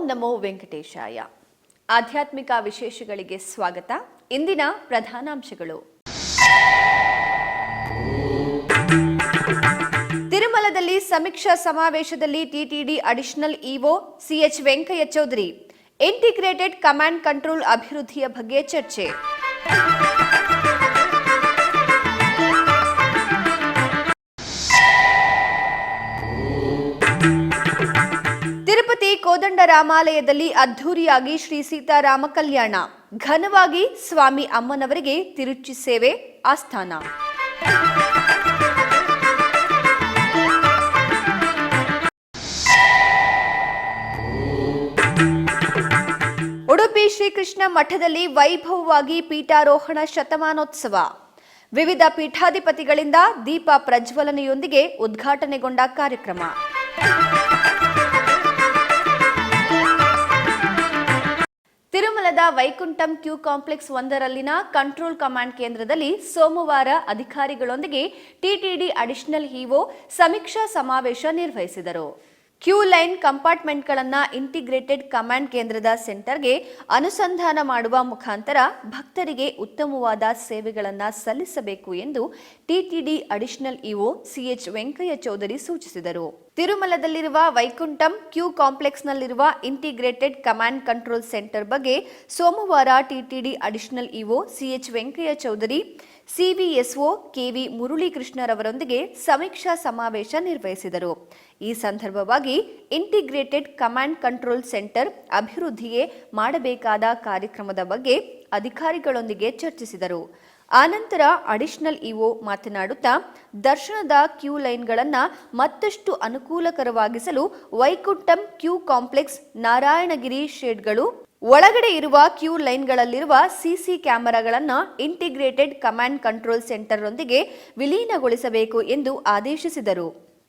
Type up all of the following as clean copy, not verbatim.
ನಮೋ ವೆಂಕಟೇಶಾಯ. ಆಧ್ಯಾತ್ಮಿಕ ವಿಶೇಷಗಳಿಗೆ ಸ್ವಾಗತ. ಇಂದಿನ ಪ್ರಧಾನಾಂಶಗಳು. ತಿರುಮಲದಲ್ಲಿ ಸಮೀಕ್ಷಾ ಸಮಾವೇಶದಲ್ಲಿ TTD additional EO CH Venkaiah Chowdary integrated command control ಅಭಿವೃದ್ಧಿಯ ಬಗ್ಗೆ ಚರ್ಚೆ. ತಿರುಪತಿ ಕೋದಂಡರಾಮಾಲಯದಲ್ಲಿ ಅದ್ಧೂರಿಯಾಗಿ ಶ್ರೀ ಸೀತಾರಾಮ ಕಲ್ಯಾಣ. ಘನವಾಗಿ ಸ್ವಾಮಿ ಅಮ್ಮನವರಿಗೆ ತಿರುಚಿ ಸೇವೆ ಆಸ್ಥಾನ. ಉಡುಪಿ ಶ್ರೀಕೃಷ್ಣ ಮಠದಲ್ಲಿ ವೈಭವವಾಗಿ ಪೀಠಾರೋಹಣ ಶತಮಾನೋತ್ಸವ. ವಿವಿಧ ಪೀಠಾಧಿಪತಿಗಳಿಂದ ದೀಪ ಪ್ರಜ್ವಲನೆಯೊಂದಿಗೆ ಉದ್ಘಾಟನೆಗೊಂಡ ಕಾರ್ಯಕ್ರಮ. ತಿರುಮಲದ Vaikuntham queue complex 1ರಲ್ಲಿನ control command ಕೇಂದ್ರದಲ್ಲಿ ಸೋಮವಾರ ಅಧಿಕಾರಿಗಳೊಂದಿಗೆ ಟಿಟಿಡಿ ಅಡಿಷನಲ್ ಇಒ ಸಮೀಕ್ಷಾ ಸಮಾವೇಶ ನಿರ್ವಹಿಸಿದರು. ಕ್ಯೂ ಲೈನ್ ಕಂಪಾರ್ಟ್ಮೆಂಟ್ಗಳನ್ನು ಇಂಟಿಗ್ರೇಟೆಡ್ ಕಮಾಂಡ್ ಕೇಂದ್ರದ ಸೆಂಟರ್ಗೆ ಅನುಸಂಧಾನ ಮಾಡುವ ಮುಖಾಂತರ ಭಕ್ತರಿಗೆ ಉತ್ತಮವಾದ ಸೇವೆಗಳನ್ನು ಸಲ್ಲಿಸಬೇಕು ಎಂದು TTD additional EO CH Venkaiah Chowdary ಸೂಚಿಸಿದರು. ತಿರುಮಲದಲ್ಲಿರುವ ವೈಕುಂಠಂ ಕ್ಯೂ ಕಾಂಪ್ಲೆಕ್ಸ್ನಲ್ಲಿರುವ ಇಂಟಿಗ್ರೇಟೆಡ್ ಕಮಾಂಡ್ ಕಂಟ್ರೋಲ್ ಸೆಂಟರ್ ಬಗ್ಗೆ ಸೋಮವಾರ TTD additional EO CH Venkaiah Chowdary CVSO KV ಮುರಳೀಕೃಷ್ಣರವರೊಂದಿಗೆ ಸಮೀಕ್ಷಾ ಸಮಾವೇಶ ನಿರ್ವಹಿಸಿದರು. ಈ ಸಂದರ್ಭವಾಗಿ ಇಂಟಿಗ್ರೇಟೆಡ್ ಕಮಾಂಡ್ ಕಂಟ್ರೋಲ್ ಸೆಂಟರ್ ಅಭಿವೃದ್ಧಿಗೆ ಮಾಡಬೇಕಾದ ಕಾರ್ಯಕ್ರಮದ ಬಗ್ಗೆ ಅಧಿಕಾರಿಗಳೊಂದಿಗೆ ಚರ್ಚಿಸಿದರು. ಆನಂತರ ಅಡಿಷನಲ್ ಇಒ ಮಾತನಾಡುತ್ತಾ ದರ್ಶನದ ಕ್ಯೂ ಲೈನ್ಗಳನ್ನು ಮತ್ತಷ್ಟು ಅನುಕೂಲಕರವಾಗಿಸಲು ವೈಕುಂಠಂ ಕ್ಯೂ ಕಾಂಪ್ಲೆಕ್ಸ್, ನಾರಾಯಣಗಿರಿ ಶೆಡ್ಗಳು, ಒಳಗಡೆ ಇರುವ ಕ್ಯೂ ಲೈನ್ಗಳಲ್ಲಿರುವ ಸಿಸಿ ಕ್ಯಾಮೆರಾಗಳನ್ನು ಇಂಟಿಗ್ರೇಟೆಡ್ ಕಮಾಂಡ್ ಕಂಟ್ರೋಲ್ ಸೆಂಟರ್ನೊಂದಿಗೆ ವಿಲೀನಗೊಳಿಸಬೇಕು ಎಂದು ಆದೇಶಿಸಿದರು.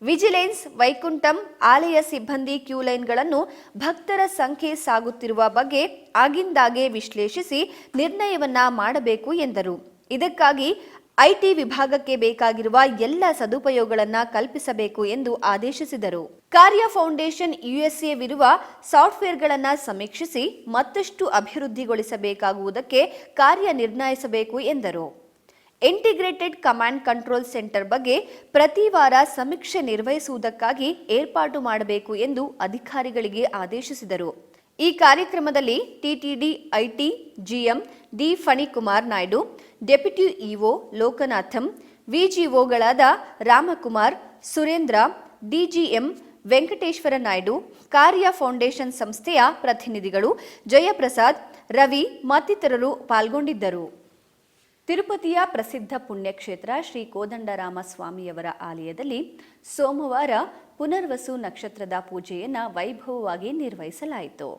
ವಿಜಿಲೆನ್ಸ್, ವೈಕುಂಠಂ ಆಲಯ ಸಿಬ್ಬಂದಿ ಕ್ಯೂ ಲೈನ್ಗಳನ್ನು ಭಕ್ತರ ಸಂಖ್ಯೆ ಸಾಗುತ್ತಿರುವ ಬಗ್ಗೆ ಆಗಿಂದಾಗೆ ವಿಶ್ಲೇಷಿಸಿ ನಿರ್ಣಯವನ್ನ ಮಾಡಬೇಕು ಎಂದರು. ಇದಕ್ಕಾಗಿ ಐಟಿ ವಿಭಾಗಕ್ಕೆ ಬೇಕಾಗಿರುವ ಎಲ್ಲ ಸದುಪಯೋಗಗಳನ್ನು ಕಲ್ಪಿಸಬೇಕು ಎಂದು ಆದೇಶಿಸಿದರು. ಕಾರ್ಯ ಫೌಂಡೇಶನ್ ಯುಎಸ್ಎವಿರುವ ಸಾಫ್ಟ್ವೇರ್ಗಳನ್ನು ಸಮೀಕ್ಷಿಸಿ ಮತ್ತಷ್ಟು ಅಭಿವೃದ್ಧಿಗೊಳಿಸಬೇಕಾಗುವುದಕ್ಕೆ ಕಾರ್ಯ ನಿರ್ಣಯಿಸಬೇಕು ಎಂದರು. ಇಂಟಿಗ್ರೇಟೆಡ್ ಕಮಾಂಡ್ ಕಂಟ್ರೋಲ್ ಸೆಂಟರ್ ಬಗ್ಗೆ ಪ್ರತಿ ವಾರ ಸಮೀಕ್ಷೆ ನಿರ್ವಹಿಸುವುದಕ್ಕಾಗಿ ಏರ್ಪಾಟು ಮಾಡಬೇಕು ಎಂದು ಅಧಿಕಾರಿಗಳಿಗೆ ಆದೇಶಿಸಿದರು. ಈ ಕಾರ್ಯಕ್ರಮದಲ್ಲಿ TTD IT GM D Phanikumar Naidu, deputy EO Lokanatham, ವಿಜಿಒಗಳಾದ ರಾಮಕುಮಾರ್, ಸುರೇಂದ್ರ, ಡಿಜಿಎಂ ವೆಂಕಟೇಶ್ವರ ನಾಯ್ಡು, ಕಾರ್ಯ ಫೌಂಡೇಶನ್ ಸಂಸ್ಥೆಯ ಪ್ರತಿನಿಧಿಗಳು ಜಯಪ್ರಸಾದ್, ರವಿ ಮತ್ತಿತರರು ಪಾಲ್ಗೊಂಡಿದ್ದರು. ತಿರುಪತಿಯ ಪ್ರಸಿದ್ಧ ಪುಣ್ಯಕ್ಷೇತ್ರ ಶ್ರೀ ಕೋದಂಡರಾಮ ಸ್ವಾಮಿಯವರ ಆಲಯದಲ್ಲಿ ಸೋಮವಾರ ಪುನರ್ವಸು ನಕ್ಷತ್ರದ ಪೂಜೆಯನ್ನು ವೈಭವವಾಗಿ ನಿರ್ವಹಿಸಲಾಯಿತು.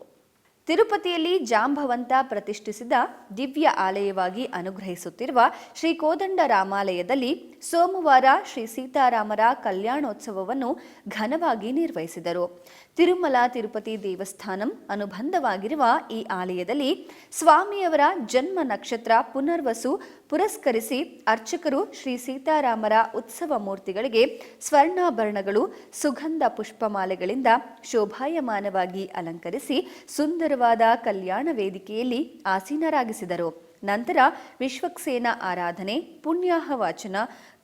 ತಿರುಪತಿಯಲ್ಲಿ ಜಾಂಬವಂತ ಪ್ರತಿಷ್ಠಿಸಿದ ದಿವ್ಯ ಆಲಯವಾಗಿ ಅನುಗ್ರಹಿಸುತ್ತಿರುವ ಶ್ರೀ ಕೋದಂಡರಾಮಾಲಯದಲ್ಲಿ ಸೋಮವಾರ ಶ್ರೀ ಸೀತಾರಾಮರ ಕಲ್ಯಾಣೋತ್ಸವವನ್ನು ಘನವಾಗಿ ನಿರ್ವಹಿಸಿದರು. ತಿರುಮಲ ತಿರುಪತಿ ದೇವಸ್ಥಾನಂ ಅನುಬಂಧವಾಗಿರುವ ಈ ಆಲಯದಲ್ಲಿ ಸ್ವಾಮಿಯವರ ಜನ್ಮ ನಕ್ಷತ್ರ ಪುನರ್ವಸು ಪುರಸ್ಕರಿಸಿ ಅರ್ಚಕರು ಶ್ರೀ ಸೀತಾರಾಮರ ಉತ್ಸವ ಮೂರ್ತಿಗಳಿಗೆ ಸ್ವರ್ಣಾಭರಣಗಳು, ಸುಗಂಧ ಪುಷ್ಪಮಾಲೆಗಳಿಂದ ಶೋಭಾಯಮಾನವಾಗಿ ಅಲಂಕರಿಸಿ ಸುಂದರವಾದ ಕಲ್ಯಾಣ ವೇದಿಕೆಯಲ್ಲಿ ಆಸೀನರಾಗಿಸಿದರು. ನಂತರ ವಿಶ್ವಕ್ಸೇನ ಆರಾಧನೆ, ಪುಣ್ಯಾಹ ವಾಚನ,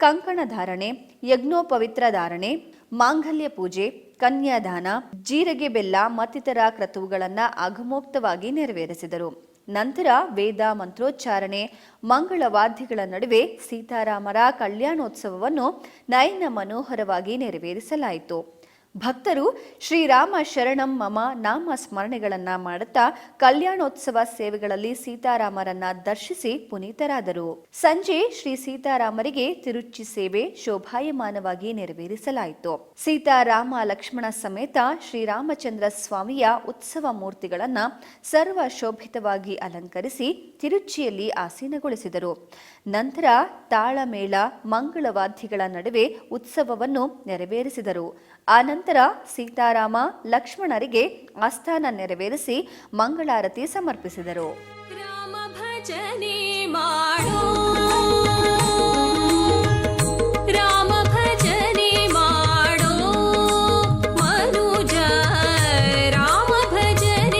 ಕಂಕಣ ಧಾರಣೆ, ಯಜ್ಞೋಪವಿತ್ರ ಧಾರಣೆ, ಮಾಂಗಲ್ಯ ಪೂಜೆ, ಕನ್ಯಾದಾನ, ಜೀರಿಗೆ ಬೆಲ್ಲ ಮತ್ತಿತರ ಕ್ರತುವುಗಳನ್ನು ಆಗಮೋಕ್ತವಾಗಿ ನೆರವೇರಿಸಿದರು. ನಂತರ ವೇದ ಮಂತ್ರೋಚ್ಚಾರಣೆ, ಮಂಗಳವಾದ್ಯಗಳ ನಡುವೆ ಸೀತಾರಾಮರ ಕಲ್ಯಾಣೋತ್ಸವವನ್ನು ನಯನ ಮನೋಹರವಾಗಿ ನೆರವೇರಿಸಲಾಯಿತು. ಭಕ್ತರು ಶ್ರೀರಾಮ ಶರಣಂ ಮಮ ನಾಮ ಸ್ಮರಣೆಗಳನ್ನು ಮಾಡುತ್ತಾ ಕಲ್ಯಾಣೋತ್ಸವ ಸೇವೆಗಳಲ್ಲಿ ಸೀತಾರಾಮರನ್ನ ದರ್ಶಿಸಿ ಪುನೀತರಾದರು. ಸಂಜೆ ಶ್ರೀ ಸೀತಾರಾಮರಿಗೆ ತಿರುಚಿ ಸೇವೆ ಶೋಭಾಯಮಾನವಾಗಿ ನೆರವೇರಿಸಲಾಯಿತು. ಸೀತಾರಾಮ ಲಕ್ಷ್ಮಣ ಸಮೇತ ಶ್ರೀರಾಮಚಂದ್ರ ಸ್ವಾಮಿಯ ಉತ್ಸವ ಮೂರ್ತಿಗಳನ್ನು ಸರ್ವ ಶೋಭಿತವಾಗಿ ಅಲಂಕರಿಸಿ ತಿರುಚಿಯಲ್ಲಿ ಆಸೀನಗೊಳಿಸಿದರು. ನಂತರ ತಾಳಮೇಳ ಮಂಗಳವಾದ್ಯಗಳ ನಡುವೆ ಉತ್ಸವವನ್ನು ನೆರವೇರಿಸಿದರು. ಆನಂತರ ಸೀತಾರಾಮ ಲಕ್ಷ್ಮಣರಿಗೆ ಆಸ್ಥಾನ ನೆರವೇರಿಸಿ ಮಂಗಳಾರತಿ ಸಮರ್ಪಿಸಿದರು. ರಾಮ ಭಜನೆ ಮಾಡೋ ರಾಮ ಭಜನೆ ಮಾಡೋ ಮನುಜ ರಾಮ ಭಜನೆ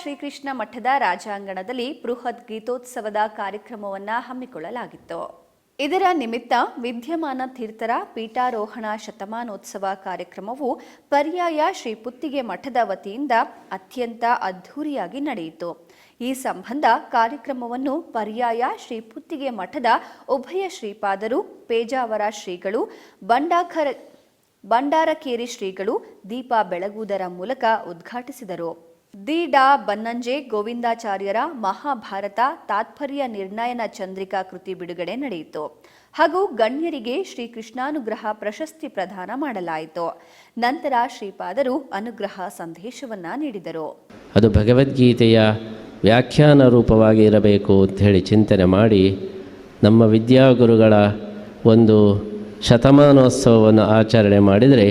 ಶ್ರೀಕೃಷ್ಣ ಮಠದ ರಾಜಾಂಗಣದಲ್ಲಿ ಬೃಹತ್ ಗೀತೋತ್ಸವದ ಕಾರ್ಯಕ್ರಮವನ್ನು ಹಮ್ಮಿಕೊಳ್ಳಲಾಗಿತ್ತು. ಇದರ ನಿಮಿತ್ತ ವಿದ್ಯಮಾನ ತೀರ್ಥರ ಪೀಠಾರೋಹಣ ಶತಮಾನೋತ್ಸವ ಕಾರ್ಯಕ್ರಮವು ಪರ್ಯಾಯ ಶ್ರೀ ಪುತ್ತಿಗೆ ಮಠದ ವತಿಯಿಂದ ಅತ್ಯಂತ ಅದ್ಧೂರಿಯಾಗಿ ನಡೆಯಿತು. ಈ ಸಂಬಂಧ ಕಾರ್ಯಕ್ರಮವನ್ನು ಪರ್ಯಾಯ ಶ್ರೀ ಪುತ್ತಿಗೆ ಮಠದ ಉಭಯ ಶ್ರೀಪಾದರು, ಪೇಜಾವರ ಶ್ರೀಗಳು, ಬಂಡಾರಕೇರಿ ಶ್ರೀಗಳು ದೀಪ ಬೆಳಗುವುದರ ಮೂಲಕ ಉದ್ಘಾಟಿಸಿದರು. ದಿ.ಡಾ. ಬನ್ನಂಜೆ ಗೋವಿಂದಾಚಾರ್ಯರ ಮಹಾಭಾರತ ತಾತ್ಪರ್ಯ ನಿರ್ಣಯನ ಚಂದ್ರಿಕಾ ಕೃತಿ ಬಿಡುಗಡೆ ನಡೆಯಿತು ಹಾಗೂ ಗಣ್ಯರಿಗೆ ಶ್ರೀಕೃಷ್ಣಾನುಗ್ರಹ ಪ್ರಶಸ್ತಿ ಪ್ರದಾನ ಮಾಡಲಾಯಿತು. ನಂತರ ಶ್ರೀಪಾದರು ಅನುಗ್ರಹ ಸಂದೇಶವನ್ನ ನೀಡಿದರು. ಅದು ಭಗವದ್ಗೀತೆಯ ವ್ಯಾಖ್ಯಾನ ರೂಪವಾಗಿ ಇರಬೇಕು ಅಂತ ಹೇಳಿ ಚಿಂತನೆ ಮಾಡಿ ನಮ್ಮ ವಿದ್ಯಾಗುರುಗಳ ಒಂದು ಶತಮಾನೋತ್ಸವವನ್ನು ಆಚರಣೆ ಮಾಡಿದರೆ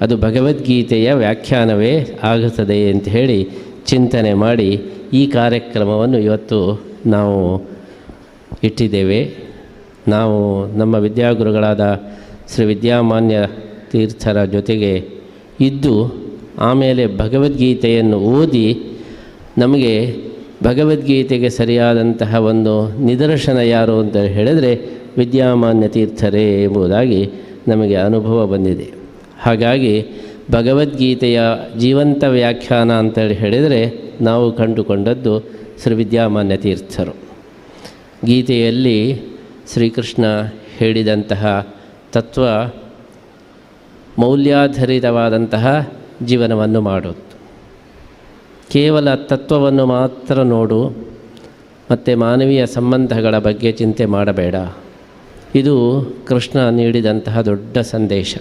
ಅದು ಭಗವದ್ಗೀತೆಯ ವ್ಯಾಖ್ಯಾನವೇ ಆಗುತ್ತದೆ ಅಂತ ಹೇಳಿ ಚಿಂತನೆ ಮಾಡಿ ಈ ಕಾರ್ಯಕ್ರಮವನ್ನು ಇವತ್ತು ನಾವು ಇಟ್ಟಿದ್ದೇವೆ. ನಾವು ನಮ್ಮ ವಿದ್ಯಾಗುರುಗಳಾದ ಶ್ರೀ ವಿದ್ಯಾಮಾನ್ಯ ತೀರ್ಥರ ಜೊತೆಗೆ ಇದ್ದು ಆಮೇಲೆ ಭಗವದ್ಗೀತೆಯನ್ನು ಓದಿ ನಮಗೆ ಭಗವದ್ಗೀತೆಗೆ ಸರಿಯಾದಂತಹ ಒಂದು ನಿದರ್ಶನ ಯಾರು ಅಂತ ಹೇಳಿದರೆ ವಿದ್ಯಾಮಾನ್ಯ ತೀರ್ಥರೇ ಎಂಬುದಾಗಿ ನಮಗೆ ಅನುಭವ ಬಂದಿದೆ. ಹಾಗಾಗಿ ಭಗವದ್ಗೀತೆಯ ಜೀವಂತ ವ್ಯಾಖ್ಯಾನ ಅಂತೇಳಿ ಹೇಳಿದರೆ ನಾವು ಕಂಡುಕೊಂಡದ್ದು ಶ್ರೀ ವಿದ್ಯಾಮಾನ್ಯ ತೀರ್ಥರು. ಗೀತೆಯಲ್ಲಿ ಶ್ರೀಕೃಷ್ಣ ಹೇಳಿದಂತಹ ತತ್ವ ಮೌಲ್ಯಾಧಾರಿತವಾದಂತಹ ಜೀವನವನ್ನು ಮಾಡೋದು. ಕೇವಲ ತತ್ವವನ್ನು ಮಾತ್ರ ನೋಡು ಮತ್ತು ಮಾನವೀಯ ಸಂಬಂಧಗಳ ಬಗ್ಗೆ ಚಿಂತೆ ಮಾಡಬೇಡ. ಇದು ಕೃಷ್ಣ ನೀಡಿದಂತಹ ದೊಡ್ಡ ಸಂದೇಶ.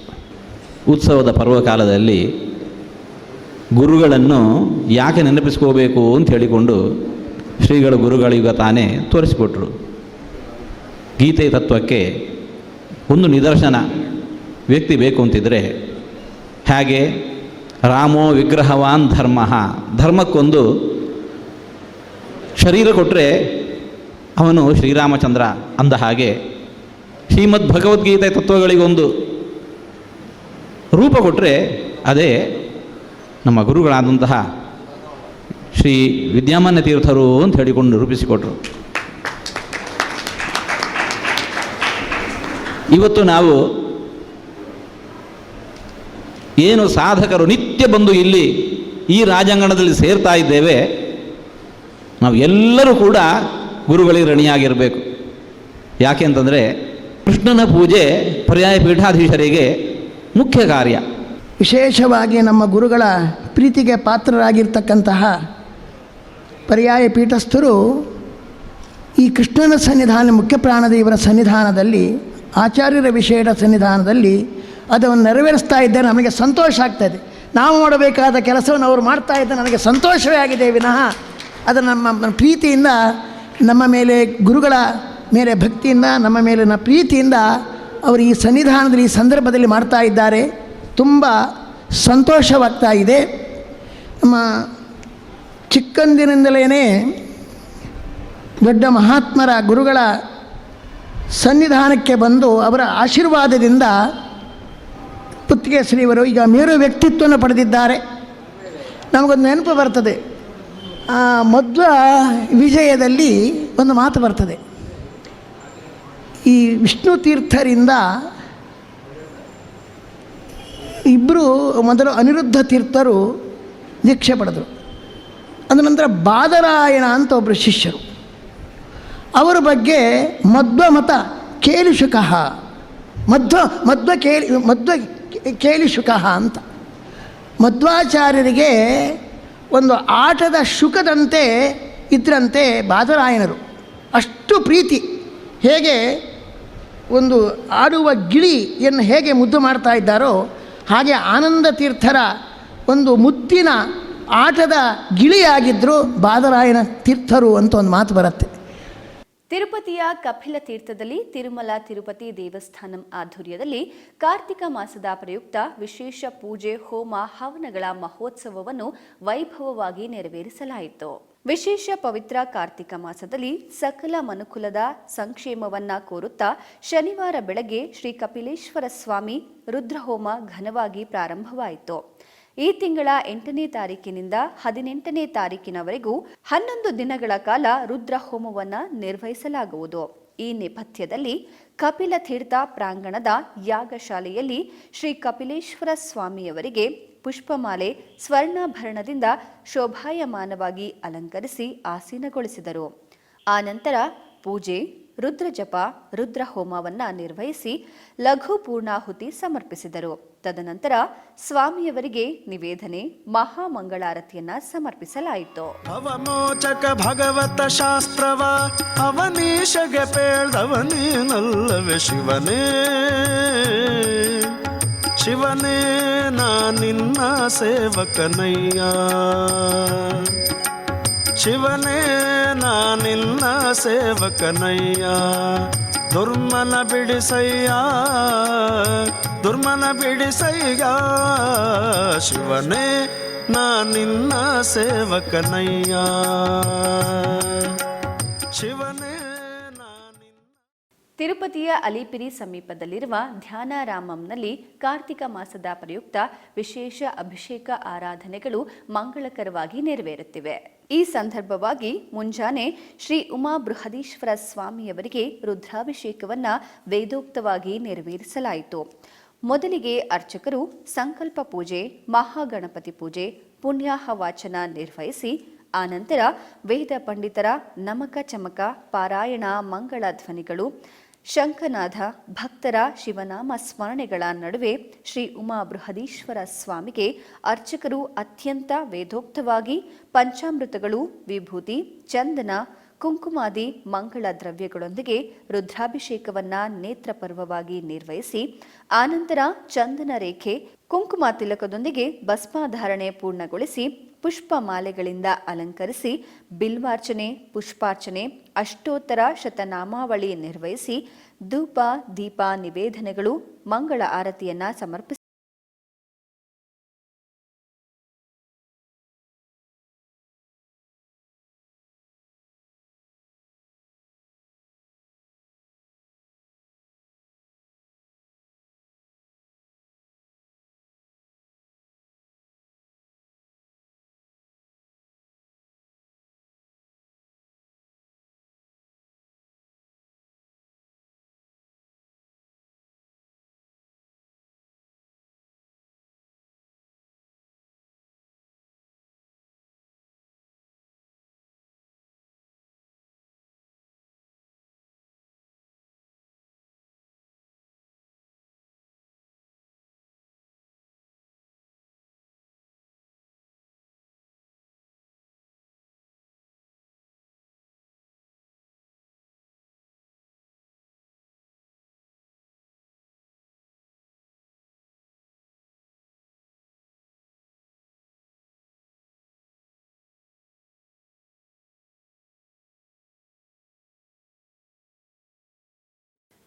ಉತ್ಸವದ ಪರ್ವಕಾಲದಲ್ಲಿ ಗುರುಗಳನ್ನು ಯಾಕೆ ನೆನಪಿಸ್ಕೋಬೇಕು ಅಂತ ಹೇಳಿಕೊಂಡು ಶ್ರೀಗಳು ಗುರುಗಳಿಗ ತಾನೇ ತೋರಿಸಿಕೊಟ್ರು. ಗೀತೆಯ ತತ್ವಕ್ಕೆ ಒಂದು ನಿದರ್ಶನ ವ್ಯಕ್ತಿ ಬೇಕು ಅಂತಿದ್ರೆ ಹಾಗೆ ರಾಮೋ ವಿಗ್ರಹವಾನ್ ಧರ್ಮ, ಧರ್ಮಕ್ಕೊಂದು ಶರೀರ ಕೊಟ್ಟರೆ ಅವನು ಶ್ರೀರಾಮಚಂದ್ರ ಅಂದ ಹಾಗೆ ಶ್ರೀಮದ್ ಭಗವದ್ಗೀತೆ ತತ್ವಗಳಿಗೊಂದು ರೂಪ ಕೊಟ್ಟರೆ ಅದೇ ನಮ್ಮ ಗುರುಗಳಾದಂತಹ ಶ್ರೀ ವಿದ್ಯಾಮಾನ್ಯ ತೀರ್ಥರು ಅಂತ ಹೇಳಿಕೊಂಡು ರೂಪಿಸಿಕೊಟ್ರು. ಇವತ್ತು ನಾವು ಏನು ಸಾಧಕರು ನಿತ್ಯ ಬಂದು ಇಲ್ಲಿ ಈ ರಾಜಾಂಗಣದಲ್ಲಿ ಸೇರ್ತಾ ಇದ್ದೇವೆ, ನಾವು ಎಲ್ಲರೂ ಕೂಡ ಗುರುಗಳಿಗೆ ಋಣಿಯಾಗಿರಬೇಕು. ಯಾಕೆ ಅಂತಂದರೆ ಕೃಷ್ಣನ ಪೂಜೆ ಪರ್ಯಾಯ ಪೀಠಾಧೀಶರಿಗೆ ಮುಖ್ಯ ಕಾರ್ಯ. ವಿಶೇಷವಾಗಿ ನಮ್ಮ ಗುರುಗಳ ಪ್ರೀತಿಗೆ ಪಾತ್ರರಾಗಿರ್ತಕ್ಕಂತಹ ಪರ್ಯಾಯ ಪೀಠಸ್ಥರು ಈ ಕೃಷ್ಣನ ಸನ್ನಿಧಾನ, ಮುಖ್ಯ ಪ್ರಾಣದೇವರ ಸನ್ನಿಧಾನದಲ್ಲಿ, ಆಚಾರ್ಯರ ವಿಷಯದ ಸನ್ನಿಧಾನದಲ್ಲಿ ಅದನ್ನು ನೆರವೇರಿಸ್ತಾ ಇದ್ದರೆ ನಮಗೆ ಸಂತೋಷ ಆಗ್ತಾಯಿದೆ. ನಾವು ಮಾಡಬೇಕಾದ ಕೆಲಸವನ್ನು ಅವರು ಮಾಡ್ತಾ ಇದ್ದರೆ ನನಗೆ ಸಂತೋಷವೇ ಆಗಿದೆ ವಿನಃ ಅದು ನಮ್ಮ ಪ್ರೀತಿಯಿಂದ, ನಮ್ಮ ಮೇಲೆ ಗುರುಗಳ ಮೇಲೆ ಭಕ್ತಿಯಿಂದ, ನಮ್ಮ ಮೇಲಿನ ಪ್ರೀತಿಯಿಂದ ಅವರು ಈ ಸನ್ನಿಧಾನದಲ್ಲಿ ಈ ಸಂದರ್ಭದಲ್ಲಿ ಮಾಡ್ತಾ ಇದ್ದಾರೆ. ತುಂಬ ಸಂತೋಷವಾಗ್ತಾ ಇದೆ. ನಮ್ಮ ಚಿಕ್ಕಂದಿನಿಂದಲೇ ದೊಡ್ಡ ಮಹಾತ್ಮರ ಗುರುಗಳ ಸನ್ನಿಧಾನಕ್ಕೆ ಬಂದು ಅವರ ಆಶೀರ್ವಾದದಿಂದ ಪುತ್ತಿಗೆ ಶ್ರೀವರು ಈಗ ಮೇರು ವ್ಯಕ್ತಿತ್ವವನ್ನು ಪಡೆದಿದ್ದಾರೆ. ನಮಗೊಂದು ನೆನಪು ಬರ್ತದೆ, ಮಧ್ವ ವಿಜಯದಲ್ಲಿ ಒಂದು ಮಾತು ಬರ್ತದೆ. ಈ ವಿಷ್ಣು ತೀರ್ಥರಿಂದ ಇಬ್ಬರು ಮೊದಲು ಅನಿರುದ್ಧ ತೀರ್ಥರು ದೀಕ್ಷೆ ಪಡೆದರು. ಅದ ನಂತರ ಬಾದರಾಯಣ ಅಂತ ಒಬ್ಬರು ಶಿಷ್ಯರು, ಅವರ ಬಗ್ಗೆ ಮಧ್ವ ಮತ ಕೇಲಿಶುಕ, ಮಧ್ವ ಕೇಲಿಶುಕ ಅಂತ ಮಧ್ವಾಚಾರ್ಯರಿಗೆ ಒಂದು ಆಟದ ಶುಕದಂತೆ ಇದ್ರಂತೆ ಬಾದರಾಯಣರು. ಅಷ್ಟು ಪ್ರೀತಿ, ಹೇಗೆ ಒಂದು ಆಡುವ ಗಿಳಿಯನ್ನು ಹೇಗೆ ಮುದ್ದು ಮಾಡ್ತಾ ಇದ್ದಾರೋ ಹಾಗೆ ಆನಂದ ತೀರ್ಥರ ಒಂದು ಮುದ್ದಿನ ಆಟದ ಗಿಳಿಯಾಗಿದ್ದರು ಬಾದರಾಯಣ ತೀರ್ಥರು ಅಂತ ಒಂದು ಮಾತು ಬರುತ್ತೆ. ತಿರುಪತಿಯ ಕಪಿಲ ತೀರ್ಥದಲ್ಲಿ ತಿರುಮಲ ತಿರುಪತಿ ದೇವಸ್ಥಾನಂ ಆಧ್ವರ್ಯದಲ್ಲಿ ಕಾರ್ತಿಕ ಮಾಸದ ಪ್ರಯುಕ್ತ ವಿಶೇಷ ಪೂಜೆ, ಹೋಮ, ಹವನಗಳ ಮಹೋತ್ಸವವನ್ನು ವೈಭವವಾಗಿ ನೆರವೇರಿಸಲಾಯಿತು. ವಿಶೇಷ ಪವಿತ್ರ ಕಾರ್ತಿಕ ಮಾಸದಲ್ಲಿ ಸಕಲ ಮನುಕುಲದ ಸಂಕ್ಷೇಮವನ್ನ ಕೋರುತ್ತಾ ಶನಿವಾರ ಬೆಳಗ್ಗೆ ಶ್ರೀ ಕಪಿಲೇಶ್ವರ ಸ್ವಾಮಿ ರುದ್ರಹೋಮ ಘನವಾಗಿ ಪ್ರಾರಂಭವಾಯಿತು. ಈ ತಿಂಗಳ 8ನೇ ತಾರೀಕಿನಿಂದ 18ನೇ ತಾರೀಕಿನವರೆಗೂ 11 ದಿನಗಳ ಕಾಲ ರುದ್ರ ಹೋಮವನ್ನು ನಿರ್ವಹಿಸಲಾಗುವುದು. ಈ ನೇಪಥ್ಯದಲ್ಲಿ ಕಪಿಲ ತೀರ್ಥ ಪ್ರಾಂಗಣದ ಯಾಗಶಾಲೆಯಲ್ಲಿ ಶ್ರೀ ಕಪಿಲೇಶ್ವರ ಸ್ವಾಮಿಯವರಿಗೆ ಪುಷ್ಪಮಾಲೆ ಸ್ವರ್ಣಾಭರಣದಿಂದ ಶೋಭಾಯಮಾನವಾಗಿ ಅಲಂಕರಿಸಿ ಆಸೀನಗೊಳಿಸಿದರು. ಆನಂತರ ಪೂಜೆ, ರುದ್ರಜಪ, ರುದ್ರ ಹೋಮವನ್ನು ನಿರ್ವಹಿಸಿ ಲಘು ಪೂರ್ಣಾಹುತಿ ಸಮರ್ಪಿಸಿದರು. ತದನಂತರ ಸ್ವಾಮಿಯವರಿಗೆ ನಿವೇದನೆ, ಮಹಾಮಂಗಳಾರತಿಯನ್ನ ಸಮರ್ಪಿಸಲಾಯಿತು. ಅವಮೋಚಕ ಭಗವತ ಶಾಸ್ತ್ರವ ಅವನೀಶಗೆ ಪೇಳ್ದವನೇನಲ್ಲವೇ ಶಿವನೇ, ಶಿವನೇ ನಾ ನಿನ್ನ ಸೇವಕನಯ್ಯ, ಶಿವನೇ ನಾ ನಿನ್ನ ಸೇವಕನಯ್ಯ. ದುರ್ಮನ ಬಿಡಿಸಯ್ಯ, ದುರ್ಮನ ಬಿಡಿಸಯ್ಯ, ಶಿವನೇ ನಾ ನಿನ್ನ ಸೇವಕನಯ್ಯ, ಶಿವನೇ ನಾ ನಿನ್ನ. ತಿರುಪತಿಯ ಅಲಿಪಿರಿ ಸಮೀಪದಲ್ಲಿರುವ ಧ್ಯಾನಾರಾಮಂನಲ್ಲಿ ಕಾರ್ತಿಕ ಮಾಸದ ಪ್ರಯುಕ್ತ ವಿಶೇಷ ಅಭಿಷೇಕ ಆರಾಧನೆಗಳು ಮಂಗಳಕರವಾಗಿ ನೆರವೇರುತ್ತಿವೆ. ಈ ಸಂದರ್ಭವಾಗಿ ಮುಂಜಾನೆ ಶ್ರೀ ಉಮಾ ಬೃಹದೀಶ್ವರ ಸ್ವಾಮಿಯವರಿಗೆ ರುದ್ರಾಭಿಷೇಕವನ್ನು ವೇದೋಕ್ತವಾಗಿ ನೆರವೇರಿಸಲಾಯಿತು. ಮೊದಲಿಗೆ ಅರ್ಚಕರು ಸಂಕಲ್ಪ ಪೂಜೆ, ಮಹಾಗಣಪತಿ ಪೂಜೆ, ಪುಣ್ಯಾಹ ವಾಚನ ನಿರ್ವಹಿಸಿ ಆನಂತರ ವೇದ ಪಂಡಿತರ ನಮಕ ಚಮಕ ಪಾರಾಯಣ ಮಂಗಳ ಧ್ವನಿಗಳು, ಶಂಖನಾದ, ಭಕ್ತರ ಶಿವನಾಮ ಸ್ಮರಣೆಗಳ ನಡುವೆ ಶ್ರೀ ಉಮಾ ಬೃಹದೀಶ್ವರ ಸ್ವಾಮಿಗೆ ಅರ್ಚಕರು ಅತ್ಯಂತ ವೇದೋಕ್ತವಾಗಿ ಪಂಚಾಮೃತಗಳು, ವಿಭೂತಿ, ಚಂದನ, ಕುಂಕುಮಾದಿ ಮಂಗಳ ದ್ರವ್ಯಗಳೊಂದಿಗೆ ರುದ್ರಾಭಿಷೇಕವನ್ನ ನೇತ್ರ ಪರ್ವವಾಗಿ ನಿರ್ವಹಿಸಿ ಆನಂತರ ಚಂದನ ರೇಖೆ, ಕುಂಕುಮ ತಿಲಕದೊಂದಿಗೆ ಭಸ್ಮಾಧಾರಣೆ ಪೂರ್ಣಗೊಳಿಸಿ ಪುಷ್ಪ ಮಾಲೆಗಳಿಂದ ಅಲಂಕರಿಸಿ ಬಿಲ್ವಾರ್ಚನೆ, ಪುಷ್ಪಾರ್ಚನೆ, ಅಷ್ಟೋತ್ತರ ಶತನಾಮಾವಳಿ ನಿರ್ವಹಿಸಿ ಧೂಪ, ದೀಪ, ನಿವೇದನೆಗಳು, ಮಂಗಳ ಆರತಿಯನ್ನ ಸಮರ್ಪಿಸಿ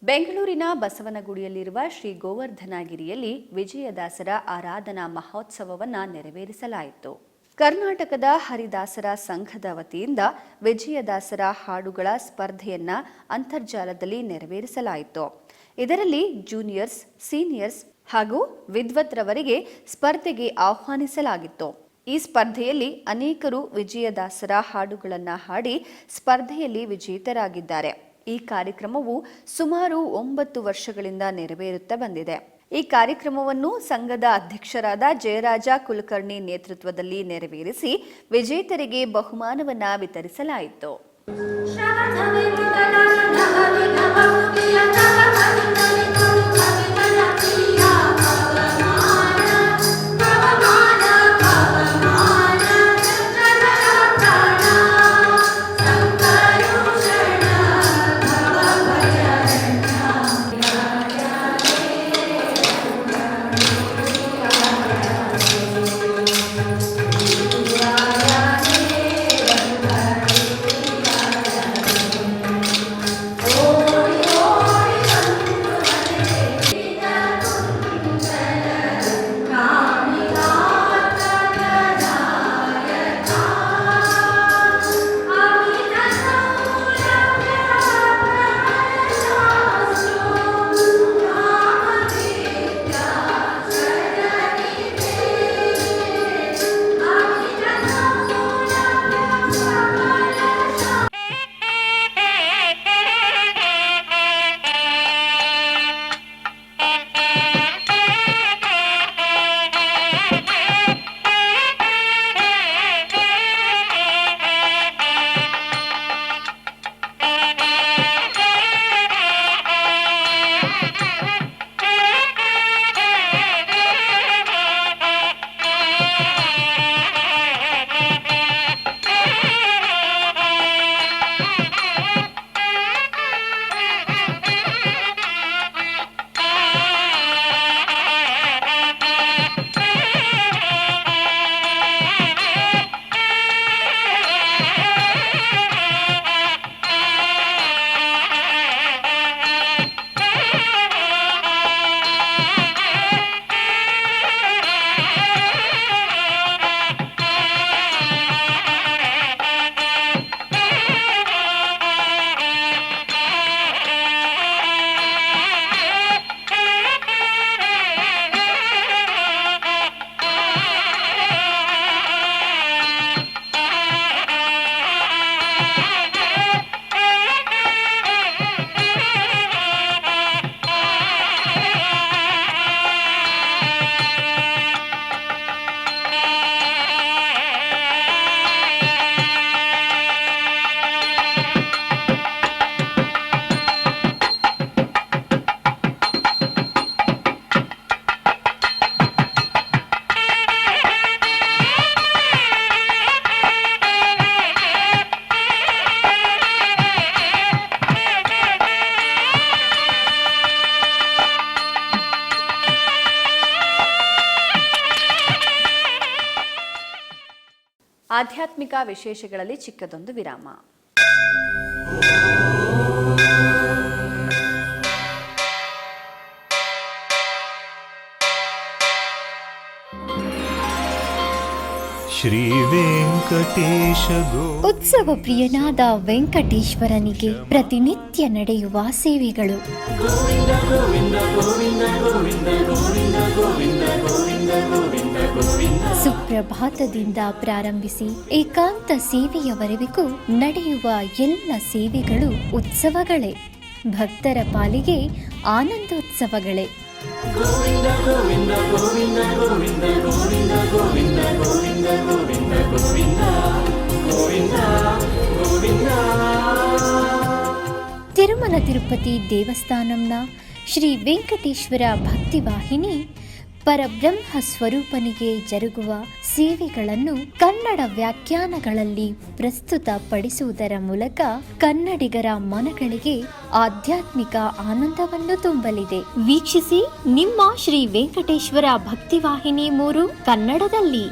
ಬೆಂಗಳೂರಿನ ಬಸವನಗುಡಿಯಲ್ಲಿರುವ ಶ್ರೀ ಗೋವರ್ಧನಗಿರಿಯಲ್ಲಿ ವಿಜಯದಾಸರ ಆರಾಧನಾ ಮಹೋತ್ಸವವನ್ನು ನೆರವೇರಿಸಲಾಯಿತು. ಕರ್ನಾಟಕದ ಹರಿದಾಸರ ಸಂಘದ ವತಿಯಿಂದ ವಿಜಯದಾಸರ ಹಾಡುಗಳ ಸ್ಪರ್ಧೆಯನ್ನ ಅಂತರ್ಜಾಲದಲ್ಲಿ ನೆರವೇರಿಸಲಾಯಿತು. ಇದರಲ್ಲಿ ಜೂನಿಯರ್ಸ್, ಸೀನಿಯರ್ಸ್ ಹಾಗೂ ವಿದ್ವತ್ರವರಿಗೆ ಸ್ಪರ್ಧೆಗೆ ಆಹ್ವಾನಿಸಲಾಗಿತ್ತು. ಈ ಸ್ಪರ್ಧೆಯಲ್ಲಿ ಅನೇಕರು ವಿಜಯದಾಸರ ಹಾಡುಗಳನ್ನು ಹಾಡಿ ಸ್ಪರ್ಧೆಯಲ್ಲಿ ವಿಜೇತರಾಗಿದ್ದಾರೆ. ಈ ಕಾರ್ಯಕ್ರಮವು ಸುಮಾರು 9 ವರ್ಷಗಳಿಂದ ನೆರವೇರುತ್ತಾ ಬಂದಿದೆ. ಈ ಕಾರ್ಯಕ್ರಮವನ್ನು ಸಂಘದ ಅಧ್ಯಕ್ಷರಾದ ಜಯರಾಜ ಕುಲಕರ್ಣಿ ನೇತೃತ್ವದಲ್ಲಿ ನೆರವೇರಿಸಿ ವಿಜೇತರಿಗೆ ಬಹುಮಾನವನ್ನ ವಿತರಿಸಲಾಯಿತು. ಆಧ್ಯಾತ್ಮಿಕ ವಿಶೇಷಗಳಲ್ಲಿ ಚಿಕ್ಕದೊಂದು ವಿರಾಮ. ಶ್ರೀ ವೆಂಕಟೇಶ ಉತ್ಸವ ಪ್ರಿಯನಾದ ವೆಂಕಟೇಶ್ವರನಿಗೆ ಪ್ರತಿನಿತ್ಯ ನಡೆಯುವ ಸೇವೆಗಳು. ಸುಪ್ರಭಾತದಿಂದ ಪ್ರಾರಂಭಿಸಿ ಏಕಾಂತ ಸೇವೆಯವರೆಗೂ ನಡೆಯುವ ಎಲ್ಲ ಸೇವೆಗಳು ಉತ್ಸವಗಳೇ. ಭಕ್ತರ ಪಾಲಿಗೆ ಆನಂದೋತ್ಸವಗಳೇ. ತಿರುಮಲ ತಿರುಪತಿ ದೇವಸ್ಥಾನಂನ ಶ್ರೀ ವೆಂಕಟೇಶ್ವರ ಭಕ್ತಿವಾಹಿನಿ ಪರಬ್ರಹ್ಮ ಸ್ವರೂಪನಿಗೆ ಜರುಗುವ ಸೇವೆಗಳನ್ನು ಕನ್ನಡ ವ್ಯಾಖ್ಯಾನಗಳಲ್ಲಿ ಪ್ರಸ್ತುತಪಡಿಸುವುದರ ಮೂಲಕ ಕನ್ನಡಿಗರ ಮನಗಳಿಗೆ ಆಧ್ಯಾತ್ಮಿಕ ಆನಂದವನ್ನು ತುಂಬಲಿದೆ. ವೀಕ್ಷಿಸಿ ನಿಮ್ಮ ಶ್ರೀ ವೆಂಕಟೇಶ್ವರ ಭಕ್ತಿವಾಹಿನಿ 3 ಕನ್ನಡದಲ್ಲಿ.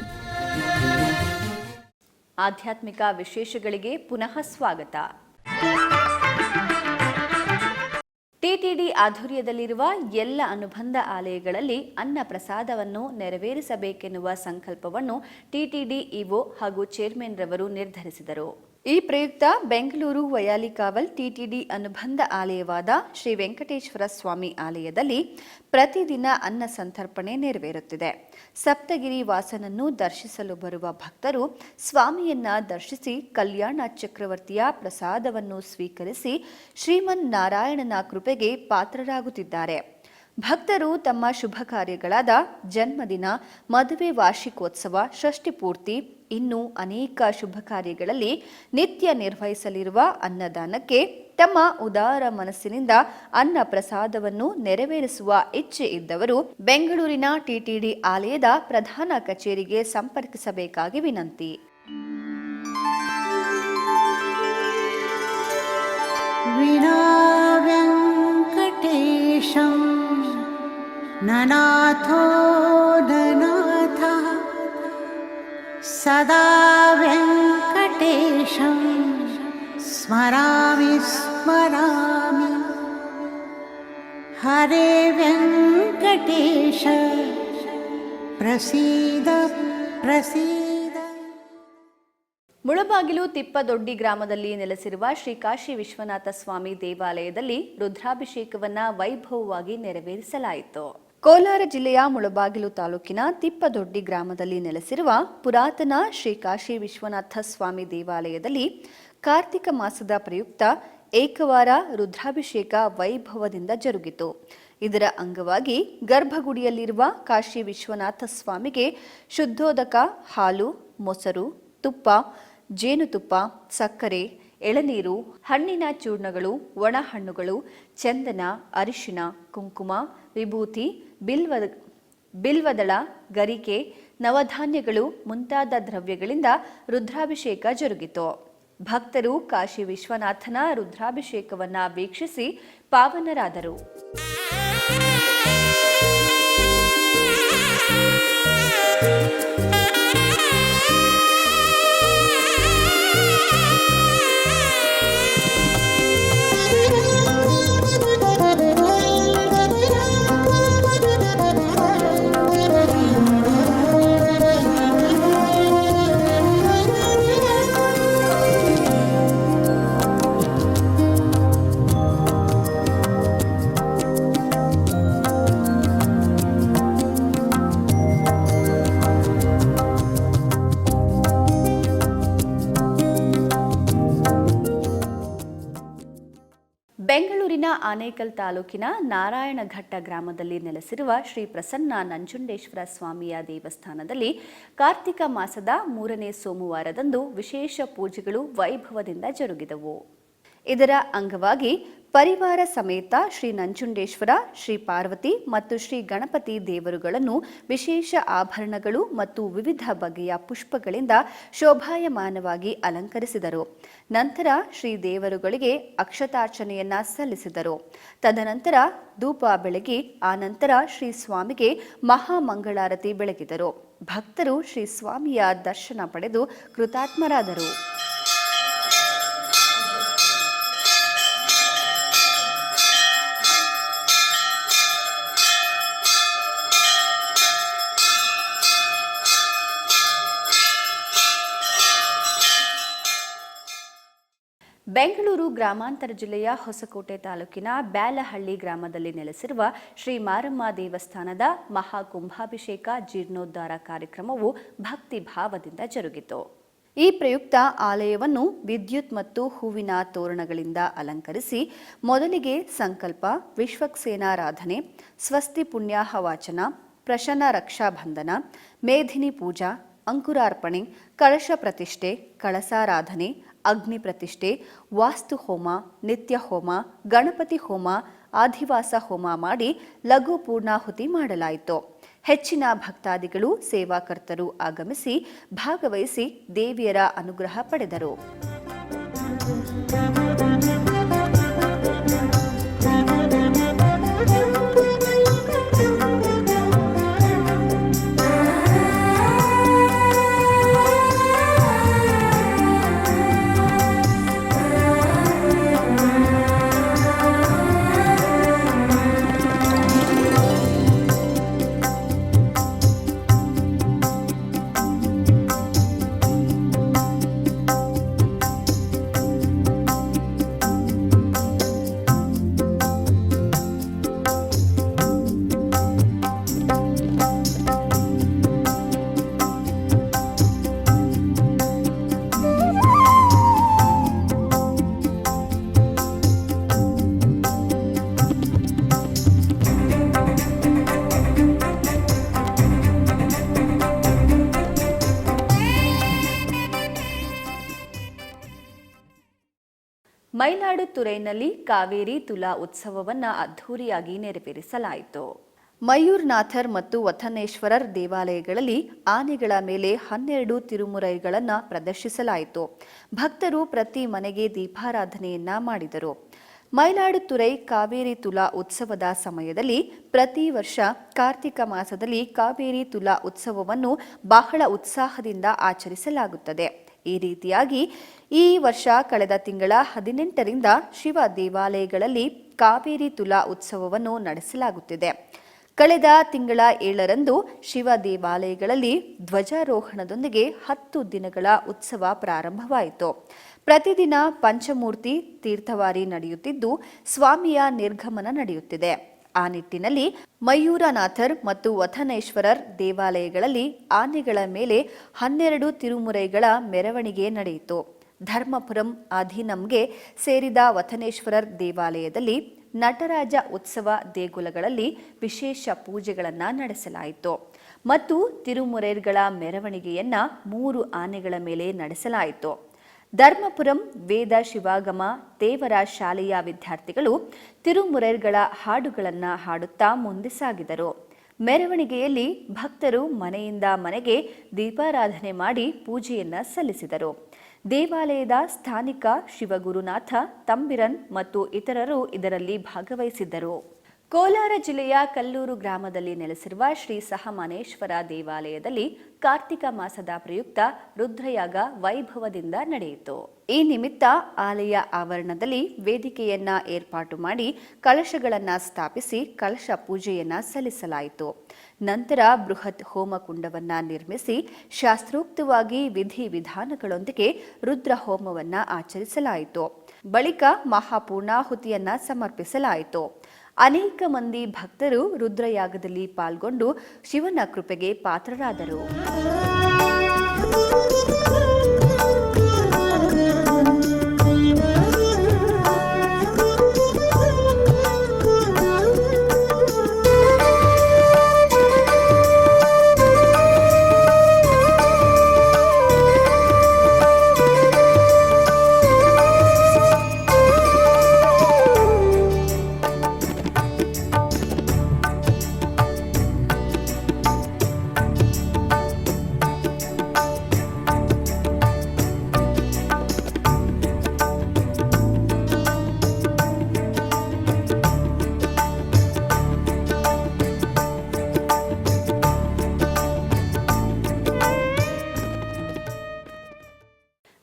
ಆಧ್ಯಾತ್ಮಿಕ ವಿಶೇಷಗಳಿಗೆ ಪುನಃ ಸ್ವಾಗತ. ಟಿಟಿಡಿ ಆಧ್ವರ್ಯದಲ್ಲಿರುವ ಎಲ್ಲ ಅನುಬಂಧ ಆಲಯಗಳಲ್ಲಿ ಅನ್ನ ಪ್ರಸಾದವನ್ನು ನೆರವೇರಿಸಬೇಕೆನ್ನುವ ಸಂಕಲ್ಪವನ್ನು ಟಿಟಿಡಿ ಇಒ ಹಾಗೂ ಚೇರ್ಮನ್ ರವರು ನಿರ್ಧರಿಸಿದರು. ಈ ಪ್ರಯುಕ್ತ ಬೆಂಗಳೂರು ವಯಾಲಿಕಾವಲ್ ಟಿಟಿಡಿ ಅನುಬಂಧ ಆಲಯವಾದ ಶ್ರೀ ವೆಂಕಟೇಶ್ವರ ಸ್ವಾಮಿ ಆಲಯದಲ್ಲಿ ಪ್ರತಿದಿನ ಅನ್ನ ಸಂತರ್ಪಣೆ ನೆರವೇರುತ್ತಿದೆ. ಸಪ್ತಗಿರಿ ವಾಸನನ್ನು ದರ್ಶಿಸಲು ಬರುವ ಭಕ್ತರು ಸ್ವಾಮಿಯನ್ನ ದರ್ಶಿಸಿ ಕಲ್ಯಾಣ ಚಕ್ರವರ್ತಿಯ ಪ್ರಸಾದವನ್ನು ಸ್ವೀಕರಿಸಿ ಶ್ರೀಮನ್ ನಾರಾಯಣನ ಕೃಪೆಗೆ ಪಾತ್ರರಾಗುತ್ತಿದ್ದಾರೆ. ಭಕ್ತರು ತಮ್ಮ ಶುಭ ಕಾರ್ಯಗಳಾದ ಜನ್ಮದಿನ, ಮದುವೆ, ವಾರ್ಷಿಕೋತ್ಸವ, ಷಷ್ಠಿ ಪೂರ್ತಿ, ಇನ್ನೂ ಅನೇಕ ಶುಭ ಕಾರ್ಯಗಳಲ್ಲಿ ನಿತ್ಯ ನಿರ್ವಹಿಸಲಿರುವ ಅನ್ನದಾನಕ್ಕೆ ತಮ್ಮ ಉದಾರ ಮನಸ್ಸಿನಿಂದ ಅನ್ನ ಪ್ರಸಾದವನ್ನು ನೆರವೇರಿಸುವ ಇಚ್ಛೆ ಇದ್ದವರು ಬೆಂಗಳೂರಿನ ಟಿಟಿಡಿ ಆಲಯದ ಪ್ರಧಾನ ಕಚೇರಿಗೆ ಸಂಪರ್ಕಿಸಬೇಕಾಗಿ ವಿನಂತಿ. ನನಾಥೋ ನನಾಥ ಸದಾ ವೆಂಕಟೇಶಂ ಸ್ಮರಾಮಿ ಸ್ಮರಾಮಿ. ಹರೇ ವೆಂಕಟೇಶ ಪ್ರಸೀದ ಪ್ರಸೀದ. ಮುಳಬಾಗಿಲು ತಿಪ್ಪದೊಡ್ಡಿ ಗ್ರಾಮದಲ್ಲಿ ನೆಲೆಸಿರುವ ಶ್ರೀ ಕಾಶಿ ವಿಶ್ವನಾಥ ಸ್ವಾಮಿ ದೇವಾಲಯದಲ್ಲಿ ರುದ್ರಾಭಿಷೇಕವನ್ನ ವೈಭವವಾಗಿ ನೆರವೇರಿಸಲಾಯಿತು. ಕೋಲಾರ ಜಿಲ್ಲೆಯ ಮುಳಬಾಗಿಲು ತಾಲೂಕಿನ ತಿಪ್ಪದೊಡ್ಡಿ ಗ್ರಾಮದಲ್ಲಿ ನೆಲೆಸಿರುವ ಪುರಾತನ ಶ್ರೀ ಕಾಶಿ ವಿಶ್ವನಾಥ ಸ್ವಾಮಿ ದೇವಾಲಯದಲ್ಲಿ ಕಾರ್ತಿಕ ಮಾಸದ ಪ್ರಯುಕ್ತ ಏಕವಾರ ರುದ್ರಾಭಿಷೇಕ ವೈಭವದಿಂದ ಜರುಗಿತು. ಇದರ ಅಂಗವಾಗಿ ಗರ್ಭಗುಡಿಯಲ್ಲಿರುವ ಕಾಶಿ ವಿಶ್ವನಾಥ ಸ್ವಾಮಿಗೆ ಶುದ್ಧೋದಕ, ಹಾಲು, ಮೊಸರು, ತುಪ್ಪ, ಜೇನುತುಪ್ಪ, ಸಕ್ಕರೆ, ಎಳನೀರು, ಹಣ್ಣಿನ ಚೂರ್ಣಗಳು, ಒಣ ಹಣ್ಣುಗಳು, ಚಂದನ, ಅರಿಶಿಣ, ಕುಂಕುಮ, ವಿಭೂತಿ, ಬಿಲ್ವದಳ, ಗರಿಕೆ, ನವಧಾನ್ಯಗಳು ಮುಂತಾದ ದ್ರವ್ಯಗಳಿಂದ ರುದ್ರಾಭಿಷೇಕ ಜರುಗಿತು. ಭಕ್ತರು ಕಾಶಿ ವಿಶ್ವನಾಥನ ರುದ್ರಾಭಿಷೇಕವನ್ನ ವೀಕ್ಷಿಸಿ ಪಾವನರಾದರು. ಬೆಂಗಳೂರಿನ ಆನೇಕಲ್ ತಾಲೂಕಿನ ನಾರಾಯಣಘಟ್ಟ ಗ್ರಾಮದಲ್ಲಿ ನೆಲೆಸಿರುವ ಶ್ರೀ ಪ್ರಸನ್ನ ನಂಜುಂಡೇಶ್ವರ ಸ್ವಾಮಿಯ ದೇವಸ್ಥಾನದಲ್ಲಿ ಕಾರ್ತಿಕ ಮಾಸದ 3ನೇ ಸೋಮವಾರದಂದು ವಿಶೇಷ ಪೂಜೆಗಳು ವೈಭವದಿಂದ ಜರುಗಿದವು. ಇದರ ಅಂಗವಾಗಿ ಪರಿವಾರ ಸಮೇತ ಶ್ರೀ ನಂಜುಂಡೇಶ್ವರ, ಶ್ರೀ ಪಾರ್ವತಿ ಮತ್ತು ಶ್ರೀ ಗಣಪತಿ ದೇವರುಗಳನ್ನು ವಿಶೇಷ ಆಭರಣಗಳು ಮತ್ತು ವಿವಿಧ ಬಗೆಯ ಪುಷ್ಪಗಳಿಂದ ಶೋಭಾಯಮಾನವಾಗಿ ಅಲಂಕರಿಸಿದರು. ನಂತರ ಶ್ರೀ ದೇವರುಗಳಿಗೆ ಅಕ್ಷತಾರ್ಚನೆಯನ್ನ ಸಲ್ಲಿಸಿದರು. ತದನಂತರ ಧೂಪ ಬೆಳಗಿ ಆನಂತರ ಶ್ರೀ ಸ್ವಾಮಿಗೆ ಮಹಾಮಂಗಳಾರತಿ ಬೆಳಗಿದರು. ಭಕ್ತರು ಶ್ರೀ ಸ್ವಾಮಿಯ ದರ್ಶನ ಪಡೆದು ಕೃತಾತ್ಮರಾದರು. ಬೆಂಗಳೂರು ಗ್ರಾಮಾಂತರ ಜಿಲ್ಲೆಯ ಹೊಸಕೋಟೆ ತಾಲೂಕಿನ ಬ್ಯಾಲಹಳ್ಳಿ ಗ್ರಾಮದಲ್ಲಿ ನೆಲೆಸಿರುವ ಶ್ರೀ ಮಾರಮ್ಮ ದೇವಸ್ಥಾನದ ಮಹಾಕುಂಭಾಭಿಷೇಕ ಜೀರ್ಣೋದ್ಧಾರ ಕಾರ್ಯಕ್ರಮವು ಭಕ್ತಿ ಭಾವದಿಂದ ಜರುಗಿತು. ಈ ಪ್ರಯುಕ್ತ ಆಲಯವನ್ನು ವಿದ್ಯುತ್ ಮತ್ತು ಹೂವಿನ ತೋರಣಗಳಿಂದ ಅಲಂಕರಿಸಿ ಮೊದಲಿಗೆ ಸಂಕಲ್ಪ, ವಿಶ್ವಕ್ಸೇನಾರಾಧನೆ, ಸ್ವಸ್ತಿ ಪುಣ್ಯಾಹ ವಾಚನ, ಪ್ರಶನ್ನ ರಕ್ಷಾಬಂಧನ, ಮೇಧಿನಿ ಪೂಜಾ, ಅಂಕುರಾರ್ಪಣೆ, ಕಳಶ ಪ್ರತಿಷ್ಠೆ, ಕಳಸಾರಾಧನೆ, ಅಗ್ನಿ ಪ್ರತಿಷ್ಠೆ, ವಾಸ್ತು ಹೋಮ, ನಿತ್ಯ ಹೋಮ, ಗಣಪತಿ ಹೋಮ, ಆದಿವಾಸ ಹೋಮ ಮಾಡಿ ಲಘು ಪೂರ್ಣಾಹುತಿ ಮಾಡಲಾಯಿತು. ಹೆಚ್ಚಿನ ಭಕ್ತಾದಿಗಳು ಸೇವಾಕರ್ತರು ಆಗಮಿಸಿ ಭಾಗವಹಿಸಿ ದೇವಿಯರ ಅನುಗ್ರಹ ಪಡೆದರು. ಮೈಲಾಡುತುರೈನಲ್ಲಿ ಕಾವೇರಿ ತುಲಾ ಉತ್ಸವವನ್ನು ಅದ್ಧೂರಿಯಾಗಿ ನೆರವೇರಿಸಲಾಯಿತು. ಮಯೂರ್ನಾಥರ್ ಮತ್ತು ವಥನೇಶ್ವರರ್ ದೇವಾಲಯಗಳಲ್ಲಿ ಆನೆಗಳ ಮೇಲೆ 12 ತಿರುಮುರೈಗಳನ್ನು ಪ್ರದರ್ಶಿಸಲಾಯಿತು. ಭಕ್ತರು ಪ್ರತಿ ಮನೆಗೆ ದೀಪಾರಾಧನೆಯನ್ನ ಮಾಡಿದರು. ಮೈಲಾಡುತುರೈ ಕಾವೇರಿ ತುಲಾ ಉತ್ಸವದ ಸಮಯದಲ್ಲಿ ಪ್ರತಿ ವರ್ಷ ಕಾರ್ತಿಕ ಮಾಸದಲ್ಲಿ ಕಾವೇರಿ ತುಲಾ ಉತ್ಸವವನ್ನು ಬಹಳ ಉತ್ಸಾಹದಿಂದ ಆಚರಿಸಲಾಗುತ್ತದೆ. ಈ ರೀತಿಯಾಗಿ ಈ ವರ್ಷ ಕಳೆದ ತಿಂಗಳ 18ರಿಂದ ಶಿವ ದೇವಾಲಯಗಳಲ್ಲಿ ಕಾವೇರಿ ತುಲಾ ಉತ್ಸವವನ್ನು ನಡೆಸಲಾಗುತ್ತಿದೆ. ಕಳೆದ ತಿಂಗಳ 7ರಂದು ಶಿವ ದೇವಾಲಯಗಳಲ್ಲಿ ಧ್ವಜಾರೋಹಣದೊಂದಿಗೆ 10 ದಿನಗಳ ಉತ್ಸವ ಪ್ರಾರಂಭವಾಯಿತು. ಪ್ರತಿದಿನ ಪಂಚಮೂರ್ತಿ ತೀರ್ಥವಾರಿ ನಡೆಯುತ್ತಿದ್ದು ಸ್ವಾಮಿಯ ನಿರ್ಗಮನ ನಡೆಯುತ್ತಿದೆ. ಆ ನಿಟ್ಟಿನಲ್ಲಿ ಮಯೂರನಾಥರ್ ಮತ್ತು ವಥನೇಶ್ವರರ್ ದೇವಾಲಯಗಳಲ್ಲಿ ಆನೆಗಳ ಮೇಲೆ 12 ತಿರುಮುರೈಗಳ ಮೆರವಣಿಗೆ ನಡೆಯಿತು. ಧರ್ಮಪುರಂ ಅಧೀನಂಗೆ ಸೇರಿದ ವಥನೇಶ್ವರರ್ ದೇವಾಲಯದಲ್ಲಿ ನಟರಾಜ ಉತ್ಸವ ದೇಗುಲಗಳಲ್ಲಿ ವಿಶೇಷ ಪೂಜೆಗಳನ್ನು ನಡೆಸಲಾಯಿತು ಮತ್ತು ತಿರುಮುರೈಗಳ ಮೆರವಣಿಗೆಯನ್ನ 3 ಆನೆಗಳ ಮೇಲೆ ನಡೆಸಲಾಯಿತು. ಧರ್ಮಪುರಂ ವೇದ ಶಿವಾಗಮ ದೇವರ ಶಾಲೆಯ ವಿದ್ಯಾರ್ಥಿಗಳು ತಿರುಮುರೈಗಳ ಹಾಡುಗಳನ್ನು ಹಾಡುತ್ತಾ ಮುಂದೆ ಸಾಗಿದರು. ಮೆರವಣಿಗೆಯಲ್ಲಿ ಭಕ್ತರು ಮನೆಯಿಂದ ಮನೆಗೆ ದೀಪಾರಾಧನೆ ಮಾಡಿ ಪೂಜೆಯನ್ನ ಸಲ್ಲಿಸಿದರು. ದೇವಾಲಯದ ಸ್ಥಾನಿಕ ಶಿವಗುರುನಾಥ ತಂಬಿರನ್ ಮತ್ತು ಇತರರು ಇದರಲ್ಲಿ ಭಾಗವಹಿಸಿದ್ದರು. ಕೋಲಾರ ಜಿಲ್ಲೆಯ ಕಲ್ಲೂರು ಗ್ರಾಮದಲ್ಲಿ ನೆಲೆಸಿರುವ ಶ್ರೀ ಸಹಮನೇಶ್ವರ ದೇವಾಲಯದಲ್ಲಿ ಕಾರ್ತಿಕ ಮಾಸದ ಪ್ರಯುಕ್ತ ರುದ್ರಯಾಗ ವೈಭವದಿಂದ ನಡೆಯಿತು. ಈ ನಿಮಿತ್ತ ಆಲಯ ಆವರಣದಲ್ಲಿ ವೇದಿಕೆಯನ್ನ ಏರ್ಪಾಟು ಮಾಡಿ ಕಳಶಗಳನ್ನು ಸ್ಥಾಪಿಸಿ ಕಳಶ ಪೂಜೆಯನ್ನ ಸಲ್ಲಿಸಲಾಯಿತು. ನಂತರ ಬೃಹತ್ ಹೋಮಕುಂಡವನ್ನ ನಿರ್ಮಿಸಿ ಶಾಸ್ತ್ರೋಕ್ತವಾಗಿ ವಿಧಿವಿಧಾನಗಳೊಂದಿಗೆ ರುದ್ರ ಹೋಮವನ್ನ ಆಚರಿಸಲಾಯಿತು. ಬಳಿಕ ಮಹಾಪೂರ್ಣಾಹುತಿಯನ್ನ ಸಮರ್ಪಿಸಲಾಯಿತು. ಅನೇಕ ಮಂದಿ ಭಕ್ತರು ರುದ್ರಯಾಗದಲ್ಲಿ ಪಾಲ್ಗೊಂಡು ಶಿವನ ಕೃಪೆಗೆ ಪಾತ್ರರಾದರು.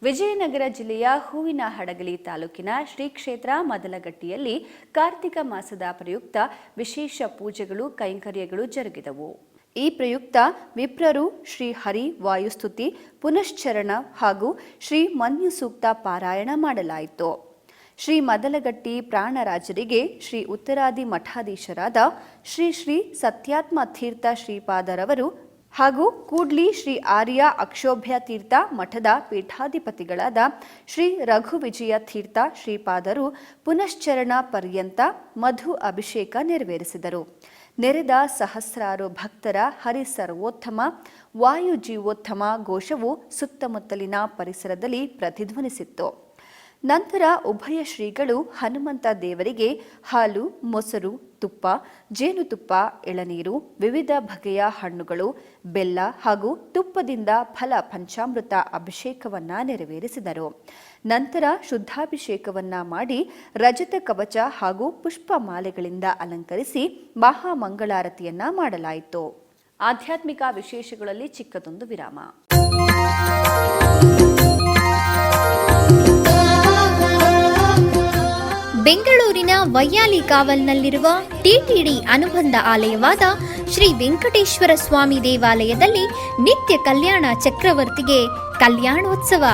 ವಿಜಯನಗರ ಜಿಲ್ಲೆಯ ಹೂವಿನ ಹಡಗಲಿ ತಾಲೂಕಿನ ಶ್ರೀ ಕ್ಷೇತ್ರ ಮದಲಗಟ್ಟಿಯಲ್ಲಿ ಕಾರ್ತಿಕ ಮಾಸದ ಪ್ರಯುಕ್ತ ವಿಶೇಷ ಪೂಜೆಗಳು ಕೈಂಕರ್ಯಗಳು ಜರುಗಿದವು. ಈ ಪ್ರಯುಕ್ತ ವಿಪ್ರರು ಶ್ರೀ ಹರಿ ವಾಯುಸ್ತುತಿ ಪುನಶ್ಚರಣ ಹಾಗೂ ಶ್ರೀ ಮನ್ಯು ಸೂಕ್ತ ಪಾರಾಯಣ ಮಾಡಲಾಯಿತು. ಶ್ರೀ ಮದಲಗಟ್ಟಿ ಪ್ರಾಣರಾಜರಿಗೆ ಶ್ರೀ ಉತ್ತರಾದಿ ಮಠಾಧೀಶರಾದ ಶ್ರೀ ಶ್ರೀ ಸತ್ಯಾತ್ಮ ತೀರ್ಥ ಶ್ರೀಪಾದರವರು ಹಾಗೂ ಕೂಡ್ಲಿ ಶ್ರೀ ಆರ್ಯ ಅಕ್ಷೋಭ್ಯ ತೀರ್ಥ ಮಠದ ಪೀಠಾಧಿಪತಿಗಳಾದ ಶ್ರೀ ರಘುವಿಜಯ ತೀರ್ಥ ಶ್ರೀಪಾದರು ಪುನಶ್ಚರಣ ಪರ್ಯಂತ ಮಧು ಅಭಿಷೇಕ ನೆರವೇರಿಸಿದರು. ನೆರೆದ ಸಹಸ್ರಾರು ಭಕ್ತರ ಹರಿ ಸರ್ವೋತ್ತಮ ವಾಯು ಜೀವೋತ್ತಮ ಘೋಷವು ಸುತ್ತಮುತ್ತಲಿನ ಪರಿಸರದಲ್ಲಿ ಪ್ರತಿಧ್ವನಿಸಿತ್ತು. ನಂತರ ಉಭಯ ಶ್ರೀಗಳು ಹನುಮಂತ ದೇವರಿಗೆ ಹಾಲು, ಮೊಸರು, ತುಪ್ಪ, ಜೇನುತುಪ್ಪ, ಎಳನೀರು, ವಿವಿಧ ಬಗೆಯ ಹಣ್ಣುಗಳು, ಬೆಲ್ಲ ಹಾಗೂ ತುಪ್ಪದಿಂದ ಫಲ ಪಂಚಾಮೃತ ಅಭಿಷೇಕವನ್ನ ನೆರವೇರಿಸಿದರು. ನಂತರ ಶುದ್ಧಾಭಿಷೇಕವನ್ನ ಮಾಡಿ ರಜತ ಕವಚ ಹಾಗೂ ಪುಷ್ಪ ಮಾಲೆಗಳಿಂದ ಅಲಂಕರಿಸಿ ಮಹಾಮಂಗಳಾರತಿಯನ್ನ ಮಾಡಲಾಯಿತು. ಆಧ್ಯಾತ್ಮಿಕ ವಿಶೇಷಗಳಲ್ಲಿ ಚಿಕ್ಕದೊಂದು ವಿರಾಮ. ಬೆಂಗಳೂರಿನ ವೈಯಾಲಿ ಕಾವಲ್ನಲ್ಲಿರುವ ಟಿಟಿಡಿ ಅನುಬಂಧ ಆಲಯವಾದ ಶ್ರೀ ವೆಂಕಟೇಶ್ವರ ಸ್ವಾಮಿ ದೇವಾಲಯದಲ್ಲಿ ನಿತ್ಯ ಕಲ್ಯಾಣ ಚಕ್ರವರ್ತಿಗೆ ಕಲ್ಯಾಣೋತ್ಸವ.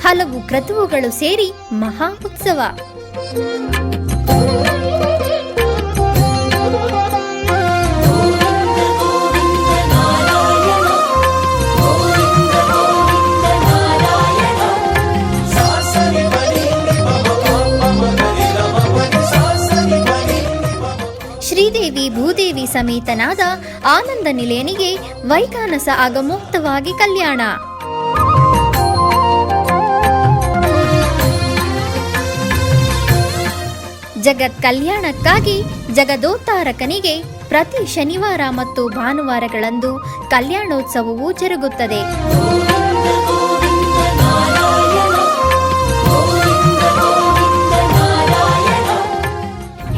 ಹಲವು ಕ್ರತುವುಗಳು ಸೇರಿ ಮಹಾ ಉತ್ಸವ. ಶ್ರೀದೇವಿ ಭೂದೇವಿ ಸಮೇತನಾದ ಆನಂದ ನಿಲಯನಿಗೆ ವೈಖಾನಸ ಆಗಮೋಕ್ತವಾಗಿ ಕಲ್ಯಾಣ. ಜಗತ್ ಕಲ್ಯಾಣಕ್ಕಾಗಿ ಜಗದೋತ್ತಾರಕನಿಗೆ ಪ್ರತಿ ಶನಿವಾರ ಮತ್ತು ಭಾನುವಾರಗಳಂದು ಕಲ್ಯಾಣೋತ್ಸವವು ಜರುಗುತ್ತದೆ.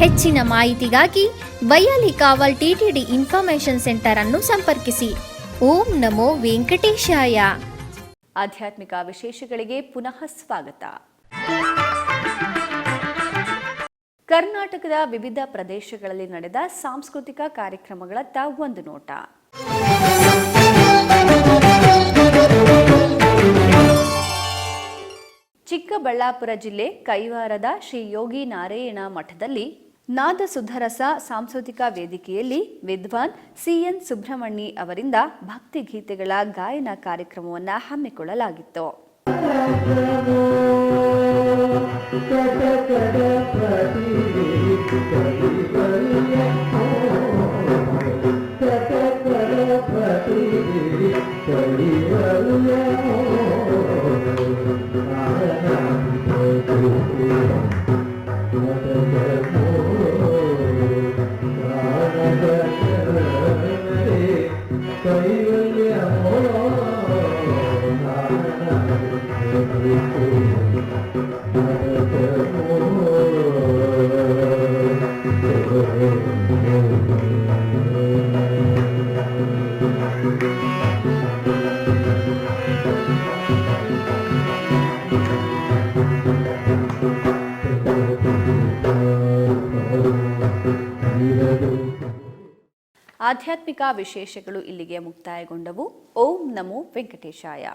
ಹೆಚ್ಚಿನ ಮಾಹಿತಿಗಾಗಿ ವೈಯಾಲಿ ಕಾವಲ್ ಟಿಟಿಡಿ ಇನ್ಫಾರ್ಮೇಶನ್ ಸೆಂಟರ್ ಅನ್ನು ಸಂಪರ್ಕಿಸಿ. ಓಂ ನಮೋ ವೆಂಕಟೇಶಾಯ. ಆಧ್ಯಾತ್ಮಿಕ ವಿಶೇಷಗಳಿಗೆ ಪುನಃ ಸ್ವಾಗತ. ಕರ್ನಾಟಕದ ವಿವಿಧ ಪ್ರದೇಶಗಳಲ್ಲಿ ನಡೆದ ಸಾಂಸ್ಕೃತಿಕ ಕಾರ್ಯಕ್ರಮಗಳತ್ತ ಒಂದು ನೋಟ. ಚಿಕ್ಕಬಳ್ಳಾಪುರ ಜಿಲ್ಲೆ ಕೈವಾರದ ಶ್ರೀ ಯೋಗಿ ನಾರಾಯಣ ಮಠದಲ್ಲಿ ನಾದ ಸುಧರಸ ಸಾಂಸ್ಕೃತಿಕ ವೇದಿಕೆಯಲ್ಲಿ ವಿದ್ವಾನ್ ಸಿಎನ್ ಸುಬ್ರಹ್ಮಣಿ ಅವರಿಂದ ಭಕ್ತಿಗೀತೆಗಳ ಗಾಯನ ಕಾರ್ಯಕ್ರಮವನ್ನು ಹಮ್ಮಿಕೊಳ್ಳಲಾಗಿತ್ತು. ಆಧ್ಯಾತ್ಮಿಕ ವಿಶೇಷಗಳು ಇಲ್ಲಿಗೆ ಮುಕ್ತಾಯಗೊಂಡವು. ಓಂ ನಮೋ ವೆಂಕಟೇಶಾಯ.